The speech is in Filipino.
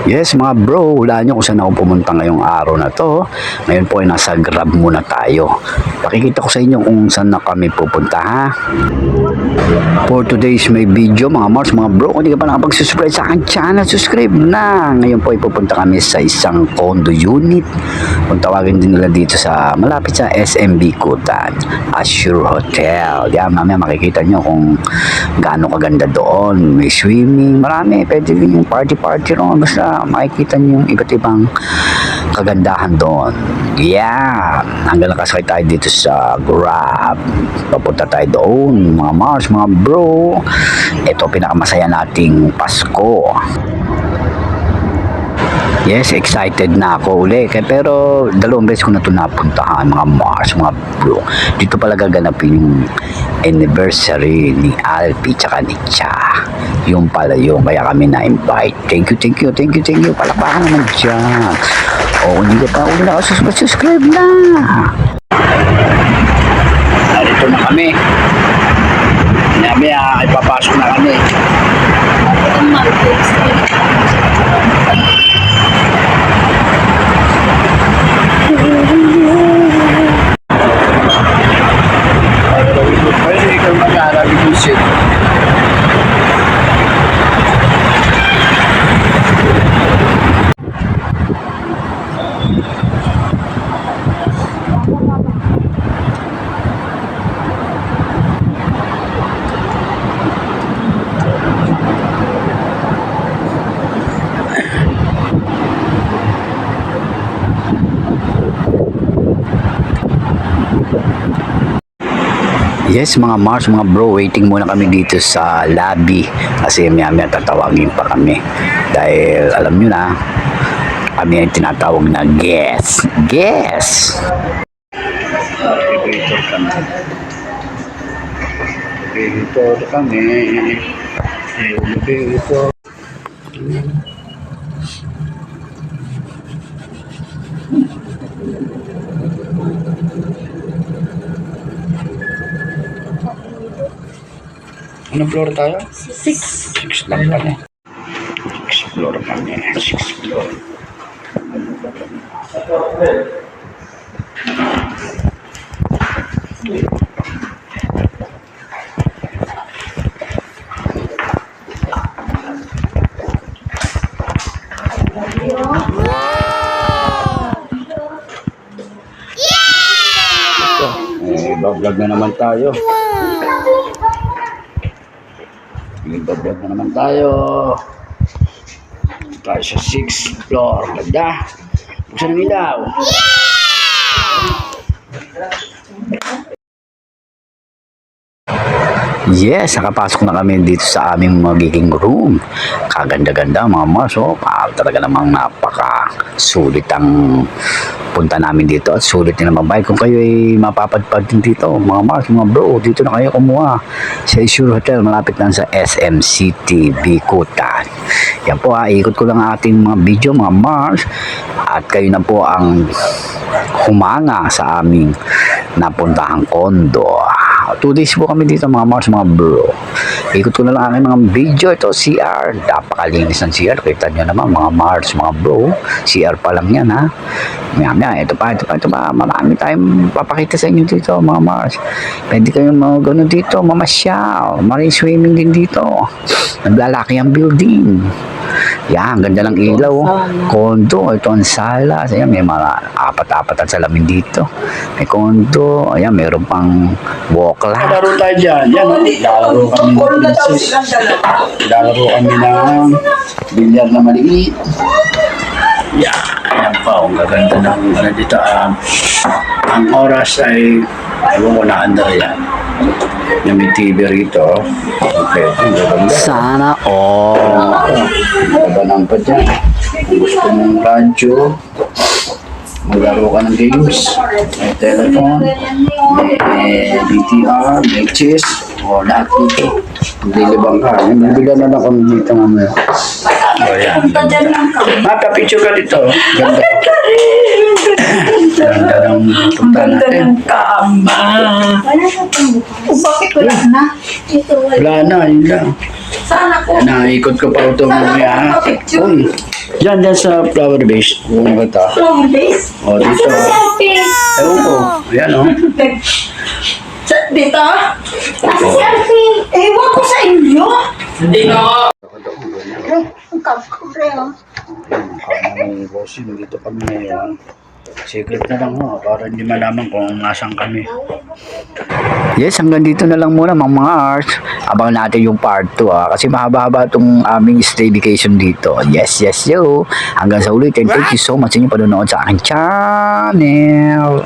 Yes mga bro, hulaan nyo kung saan ako pumunta ngayong araw na to. Ngayon po ay nasa Grab muna tayo. Pakikita ko sa inyo kung saan na kami pupunta ha. For today's may video mga Mars, mga bro, kung hindi ka pa nakapag-subscribe sa aking channel, subscribe na. Ngayon po ay pupunta kami sa isang condo unit. Kung tawagin din nila dito sa malapit sa SMB Kutan, Assure Hotel. Yan, mamaya makikita nyo kung gaano kaganda doon. May swimming, marami. Pwede din yung party-party ron. Basta makikita nyo yung iba't ibang kagandahan doon. Yan. Hanggang nakasakay tayo dito sa Grab. Papunta tayo doon, mga Mars, mga bro. Ito pinakamasaya nating Pasko. Yes, excited na ako uli. Pero dalawang beses ko na ito napuntahan, mga Mars, mga bro. Dito pala gaganapin yung anniversary ni Alpi tsaka ni Cha. Yung pala yung kaya kami na-invite. Thank you. Palakpakan naman dyan. O, hindi ka pa uli nakasubscribe na. Narito na kami. Nabi, ipapasok na kami. Yes mga Mars, mga bro, waiting muna kami dito sa lobby kasi maya tatawagin pa kami dahil alam nyo na kami ay tinatawag na guest elevator kami elevator. Anong floor tayo? 6 lang kami. 6 floor kami. 6 floor. Bablog na naman tayo. Bablog na naman tayo. Tayo sa 6th floor. Ganda. Buksan ang ilaw. Yes, nakapasok na kami dito sa aming magiging room. Kaganda-ganda mga Mars. Talaga namang napaka-sulit ang punta namin dito at sulit din naman bayad. Kung kayo ay mapapadpad din dito, mga Mars, mga bro, dito na kayo kumuha sa Assure Hotel, malapit lang sa SM City, Bikutan. Yan po ikot ko lang ating mga video, mga Mars, at kayo na po ang humanga sa aming napuntahang kondo. 2 days po kami dito mga Mars, mga bro. Ikot ko na lang aking mga video. Ito CR, napakalinis ng CR. Kita nyo naman mga Mars, mga bro. CR pa lang yan ha. Ito pa. Marami tayong papakita sa inyo dito mga Mars. Pwede kayong mga gano'n dito, mamasyal. Marine swimming din dito. Naglalaki ang building. Yan, ganda ng ilaw. Kondo, ito ang sala. Ayan, may mga apat-apat at salamin dito. May kondo. Ayan, mayroon pang walk lang. Laro tayo dyan. Yan, lalaro kami ng princess. Lalaro kami ng bilyar na maliit. Yan, ayan pa. Ang gaganda ng dito. Ang oras ay ewan ko na under yan. Yung may TV rito. Okay, sana kabanang pa dyan. Kung gusto mong radyo, maglaro ka ng games, may telephone, may BTR, may chess, o lahat dito. Maglilibang ka. Bibigyan na lang kami dito mamaya. O yan. Mata-picture ka dito. Ganda. Ganda ng punta natin. Kama. Bakit wala na? Wala na, yun lang. Sana ko. Naikot ko pa ito mamaya. Uy, Diyan sa flower base. Kung ba ito? Flower base? O, dito. Selfie! Ewan ko. Ayan o. Dito? Nasa selfie! Ewan ko sa inyo! Hindi na ako. Ang kapre, oh. Kami bossing, dito kami ngayon. Secret na lang ho, para hindi malaman kung nasan kami. Yes, hanggang dito na lang muna mga arts. Abangan natin yung part 2 kasi mahaba-haba itong aming stay vacation dito. Yes, yo. Hanggang sa ulit and thank you so much sa inyong panonood sa aking channel.